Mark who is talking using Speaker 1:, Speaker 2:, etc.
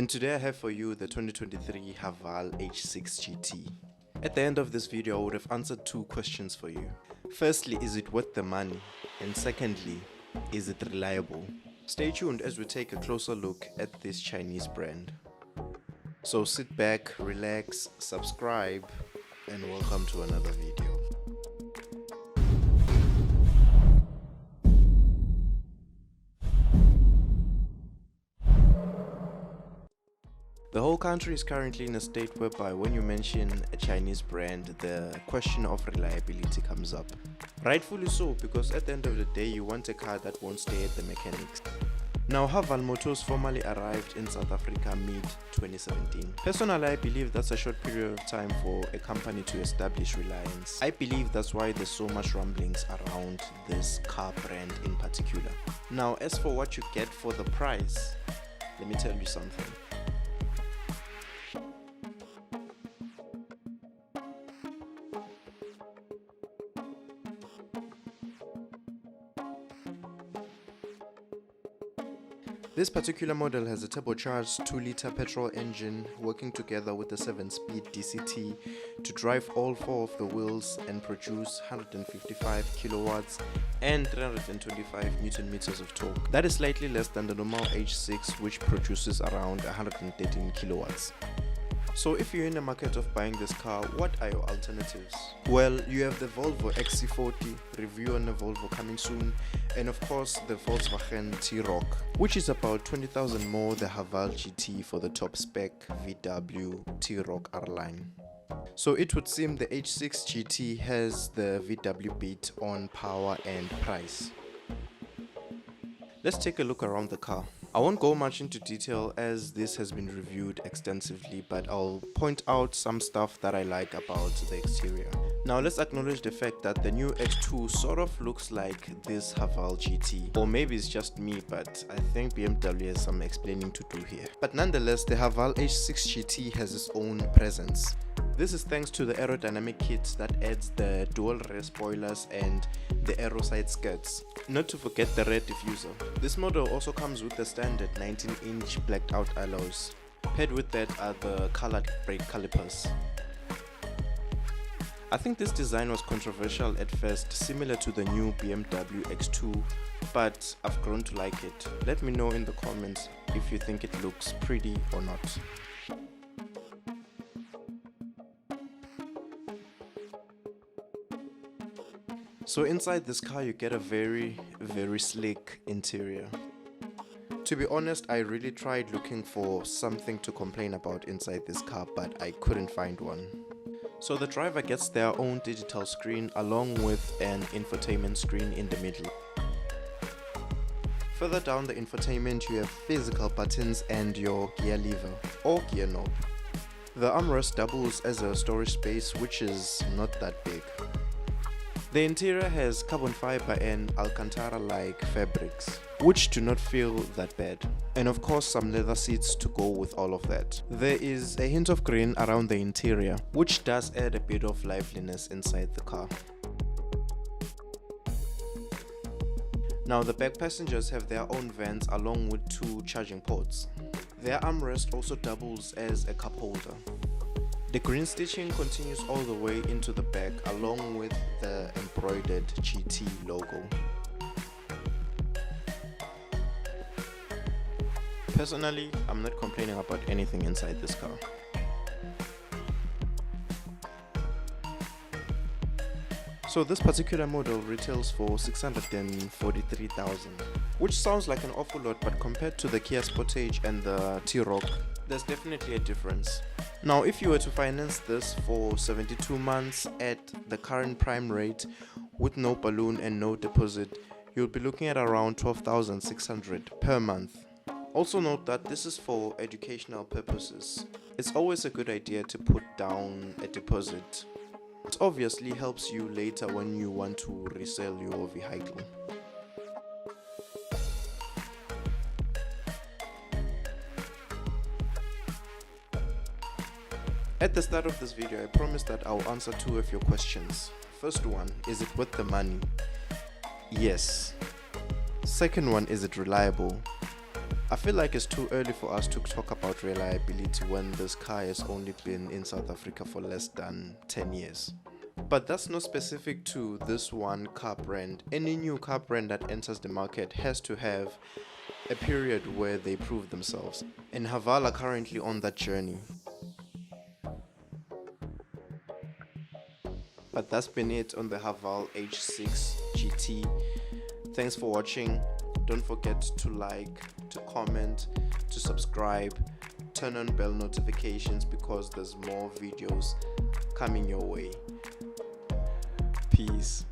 Speaker 1: And today I have for you the 2023 Haval H6 GT. At the end of this video I would have answered two questions for you. Firstly, is it worth the money? And secondly, is it reliable? Stay tuned as we take a closer look at this Chinese brand. So sit back, relax, subscribe, and welcome to another video. The whole country is currently in a state whereby when you mention a Chinese brand, the question of reliability comes up. Rightfully so, because at the end of the day you want a car that won't stay at the mechanics. Now, Haval Motors formally arrived in South Africa mid-2017. Personally, I believe that's a short period of time for a company to establish reliance. I believe that's why there's so much rumblings around this car brand in particular. Now, as for what you get for the price, let me tell you something. This particular model has a turbocharged 2-liter petrol engine working together with a 7-speed DCT to drive all 4 of the wheels and produce 155 kilowatts and 325 newton meters of torque. That is slightly less than the normal H6, which produces around 113 kilowatts. So if you're in the market of buying this car, what are your alternatives? Well, you have the Volvo XC40, review on the Volvo coming soon, and of course the Volkswagen T-Roc, which is about 20,000 more the Haval GT for the top spec VW T-Roc R-Line. So it would seem the H6 GT has the VW beat on power and price. Let's take a look around the car. I won't go much into detail as this has been reviewed extensively, but I'll point out some stuff that I like about the exterior. Now let's acknowledge the fact that the new X2 sort of looks like this Haval GT, or maybe it's just me, but I think BMW has some explaining to do here. But nonetheless, the Haval H6 GT has its own presence. This is thanks to the aerodynamic kit that adds the dual rear spoilers and the aero side skirts, not to forget the rear diffuser. This model also comes with the standard 19-inch blacked out alloys. Paired with that are the colored brake calipers. I think this design was controversial at first, similar to the new BMW X2, but I've grown to like it. Let me know in the comments if you think it looks pretty or not. So inside this car you get a very slick interior. To be honest, I really tried looking for something to complain about inside this car, but I couldn't find one. So the driver gets their own digital screen along with an infotainment screen in the middle. Further down the infotainment you have physical buttons and your gear lever or gear knob. The armrest doubles as a storage space, which is not that big. The interior has carbon fiber and Alcantara-like fabrics, which do not feel that bad. And of course some leather seats to go with all of that. There is a hint of green around the interior, which does add a bit of liveliness inside the car. Now the back passengers have their own vents along with 2 charging ports. Their armrest also doubles as a cup holder. The green stitching continues all the way into the back along with the embroidered GT logo. Personally, I'm not complaining about anything inside this car. So this particular model retails for 643,000, which sounds like an awful lot, but compared to the Kia Sportage and the T-Roc, there's definitely a difference. Now if you were to finance this for 72 months at the current prime rate with no balloon and no deposit, you'll be looking at around 12,600 per month. Also note that this is for educational purposes. It's always a good idea to put down a deposit. It obviously helps you later when you want to resell your vehicle. At the start of this video, I promised that I'll answer 2 of your questions. First one, is it worth the money? Yes. Second one, is it reliable? I feel like it's too early for us to talk about reliability when this car has only been in South Africa for less than 10 years. But that's not specific to this one car brand. Any new car brand that enters the market has to have a period where they prove themselves, and Haval are currently on that journey. But that's been it on the Haval H6 GT. Thanks for watching. Don't forget to like, to comment, to subscribe, turn on bell notifications because there's more videos coming your way. Peace.